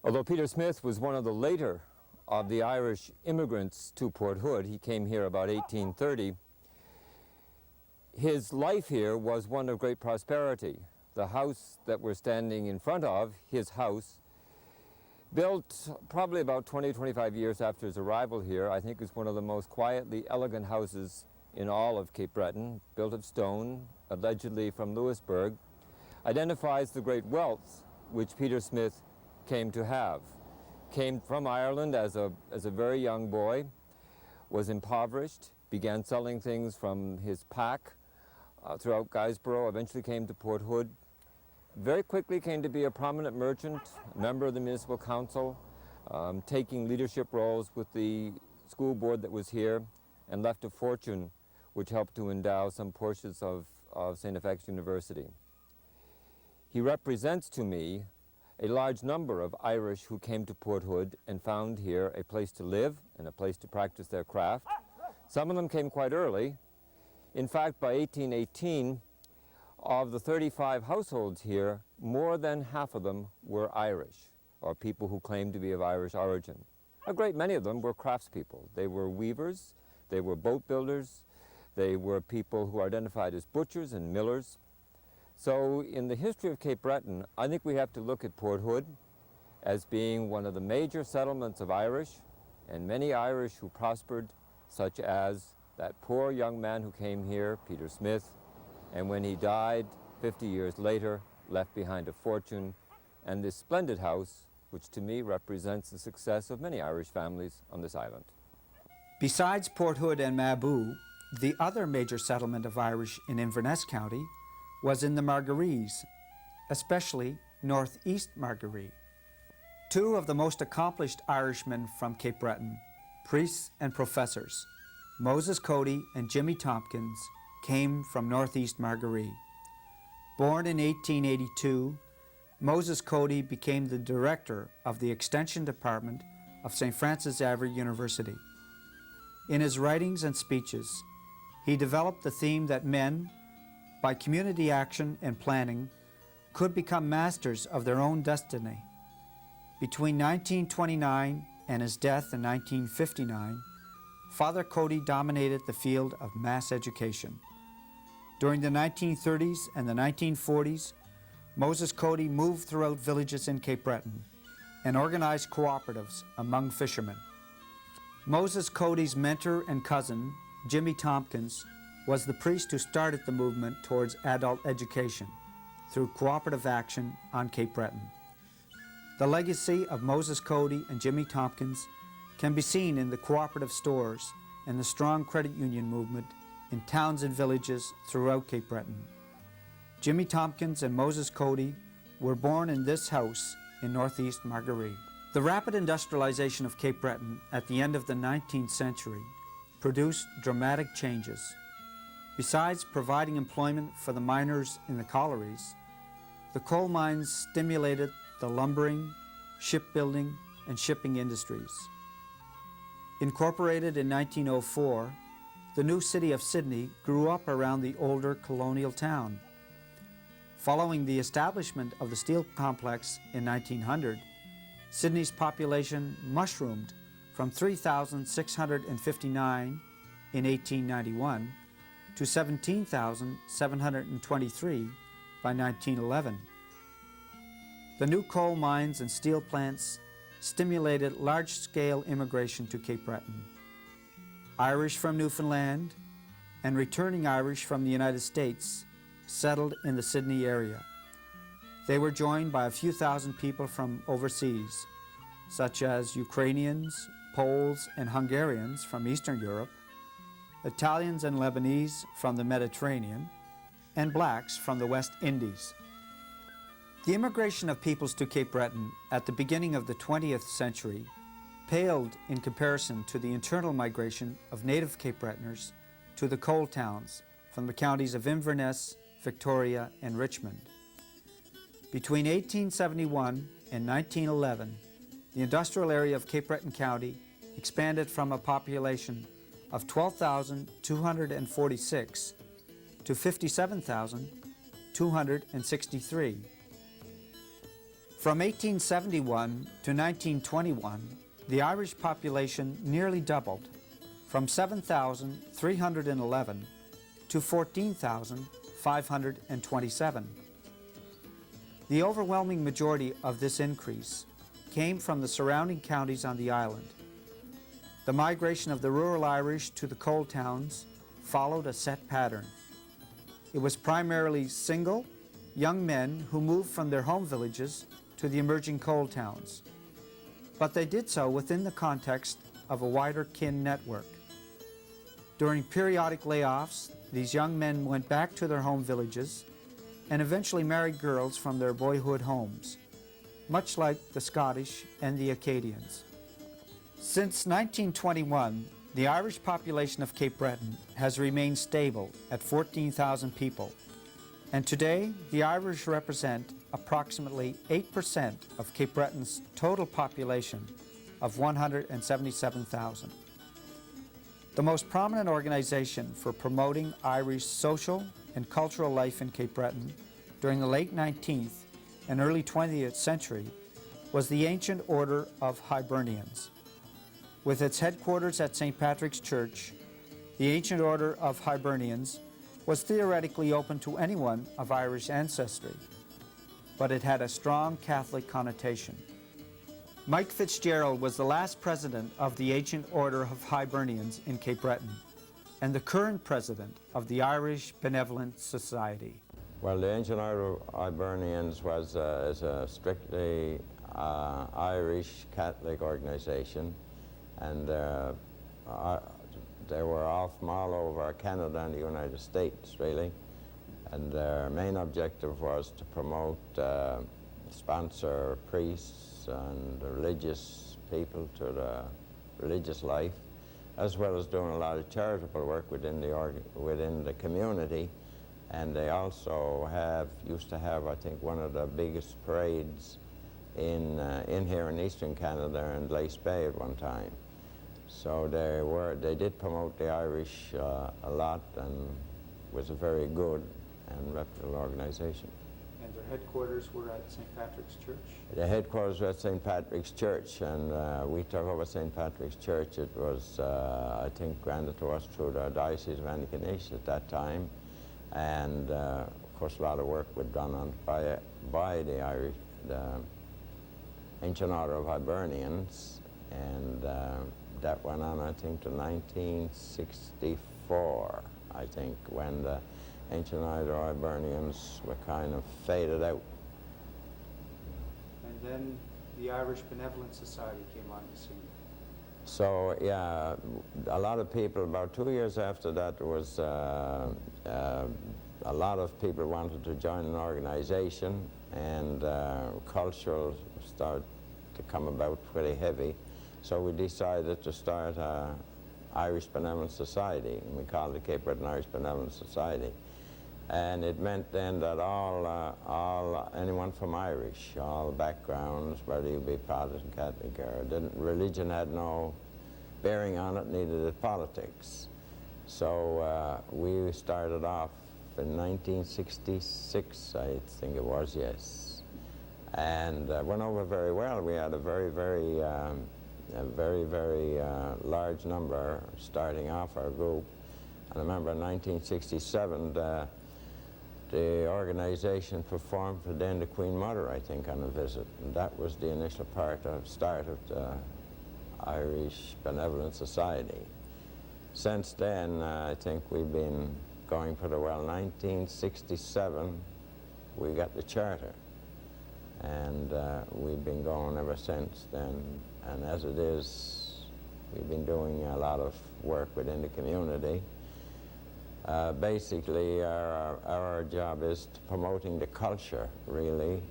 Although Peter Smith was one of the later of the Irish immigrants to Port Hood, he came here about 1830, his life here was one of great prosperity. The house that we're standing in front of, his house, built probably about 20-25 years after his arrival here, I think is one of the most quietly elegant houses in all of Cape Breton, built of stone, allegedly from Louisbourg, identifies the great wealth which Peter Smith came to have. Came from Ireland as a very young boy, was impoverished, began selling things from his pack throughout Guysborough, eventually came to Port Hood, very quickly came to be a prominent merchant, a member of the municipal council, taking leadership roles with the school board that was here, and left a fortune which helped to endow some portions of St. FX University. He represents to me a large number of Irish who came to Port Hood and found here a place to live and a place to practice their craft. Some of them came quite early. In fact, by 1818, of the 35 households here, more than half of them were Irish, or people who claimed to be of Irish origin. A great many of them were craftspeople. They were weavers, they were boat builders, they were people who identified as butchers and millers. So in the history of Cape Breton, I think we have to look at Port Hood as being one of the major settlements of Irish, and many Irish who prospered, such as that poor young man who came here, Peter Smith, and when he died 50 years later, left behind a fortune and this splendid house, which to me represents the success of many Irish families on this island. Besides Port Hood and Mabou, the other major settlement of Irish in Inverness County was in the Margarese, especially northeast Margaree. Two of the most accomplished Irishmen from Cape Breton, priests and professors, Moses Cody and Jimmy Tompkins, came from northeast Margaree. Born in 1882, Moses Cody became the director of the Extension Department of St. Francis Xavier University. In his writings and speeches, he developed the theme that men, by community action and planning, could become masters of their own destiny. Between 1929 and his death in 1959, Father Cody dominated the field of mass education. During the 1930s and the 1940s, Moses Cody moved throughout villages in Cape Breton and organized cooperatives among fishermen. Moses Cody's mentor and cousin, Jimmy Tompkins, was the priest who started the movement towards adult education through cooperative action on Cape Breton. The legacy of Moses Cody and Jimmy Tompkins can be seen in the cooperative stores and the strong credit union movement in towns and villages throughout Cape Breton. Jimmy Tompkins and Moses Cody were born in this house in northeast Margaree. The rapid industrialization of Cape Breton at the end of the 19th century produced dramatic changes. Besides providing employment for the miners in the collieries, the coal mines stimulated the lumbering, shipbuilding, and shipping industries. Incorporated in 1904, the new city of Sydney grew up around the older colonial town. Following the establishment of the steel complex in 1900, Sydney's population mushroomed from 3,659 in 1891 to 17,723 by 1911. The new coal mines and steel plants stimulated large-scale immigration to Cape Breton. Irish from Newfoundland and returning Irish from the United States settled in the Sydney area. They were joined by a few thousand people from overseas, such as Ukrainians, Poles, and Hungarians from Eastern Europe, Italians and Lebanese from the Mediterranean, and blacks from the West Indies. The immigration of peoples to Cape Breton at the beginning of the 20th century paled in comparison to the internal migration of native Cape Bretoners to the coal towns from the counties of Inverness, Victoria, and Richmond. Between 1871 and 1911, the industrial area of Cape Breton County expanded from a population of 12,246 to 57,263. From 1871 to 1921, the Irish population nearly doubled, from 7,311 to 14,527. The overwhelming majority of this increase came from the surrounding counties on the island. The migration of the rural Irish to the coal towns followed a set pattern. It was primarily single, young men who moved from their home villages to the emerging coal towns. But they did so within the context of a wider kin network. During periodic layoffs, these young men went back to their home villages and eventually married girls from their boyhood homes, much like the Scottish and the Acadians. Since 1921, the Irish population of Cape Breton has remained stable at 14,000 people, and today the Irish represent approximately 8% of Cape Breton's total population of 177,000. The most prominent organization for promoting Irish social and cultural life in Cape Breton during the late 19th and early 20th century was the Ancient Order of Hibernians. With its headquarters at St. Patrick's Church, the Ancient Order of Hibernians was theoretically open to anyone of Irish ancestry, but it had a strong Catholic connotation. Mike Fitzgerald was the last president of the Ancient Order of Hibernians in Cape Breton and the current president of the Irish Benevolent Society. Well, the Ancient Order of Hibernians is a strictly Irish Catholic organization, and they were all from all over Canada and the United States, really. And their main objective was to promote, sponsor priests and religious people to the religious life, as well as doing a lot of charitable work within the community. And they also used to have, I think, one of the biggest parades in here in Eastern Canada in Glace Bay at one time. So they did promote the Irish a lot, and was a very good and reputable organization. And their headquarters were at St. Patrick's Church? The headquarters were at St. Patrick's Church, and we took over St. Patrick's Church. It was, I think, granted to us through the Diocese of Antigonish at that time. And of course, a lot of work was done on by the Irish, the Ancient Order of Hibernians, and that went on, I think, to 1964, I think, when the Ancient Order of Hibernians were kind of faded out. And then the Irish Benevolent Society came on the scene. So, yeah, a lot of people, about 2 years after that, there was a lot of people wanted to join an organization, and cultural started to come about pretty heavy. So we decided to start an Irish Benevolent Society, and we called it Cape Breton Irish Benevolent Society. And it meant then that anyone from Irish, all backgrounds, whether you be Protestant, Catholic, or religion had no bearing on it, neither did politics. So we started off in 1966, I think it was, yes. And went over very well. We had a very, very large number starting off our group. And I remember in 1967, the organization performed for then the Queen Mother, I think, on a visit. And that was the initial start of the Irish Benevolent Society. Since then, I think we've been going pretty well. 1967, we got the charter. And we've been going ever since then. And as it is, we've been doing a lot of work within the community. Basically, our job is promoting the culture, really,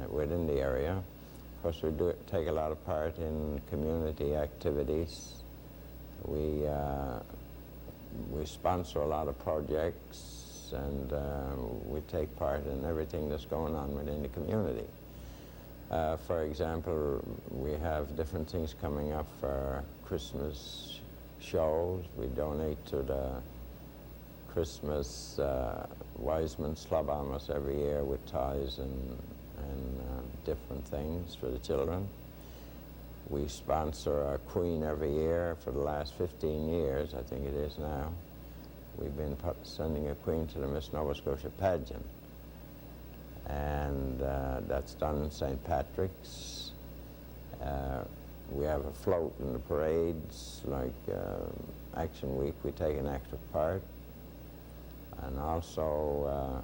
within the area. Of course, we take a lot of part in community activities. We sponsor a lot of projects, and we take part in everything that's going on within the community. For example, we have different things coming up for Christmas shows. We donate to the Christmas Wiseman's Club almost every year with ties and different things for the children. We sponsor a queen every year for the last 15 years, I think it is now. We've been sending a queen to the Miss Nova Scotia pageant. And that's done in St. Patrick's. We have a float in the parades, like Action Week, we take an active part. And also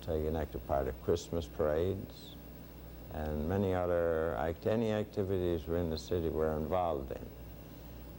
take an active part at Christmas parades and many other any activities we're in the city we're involved in.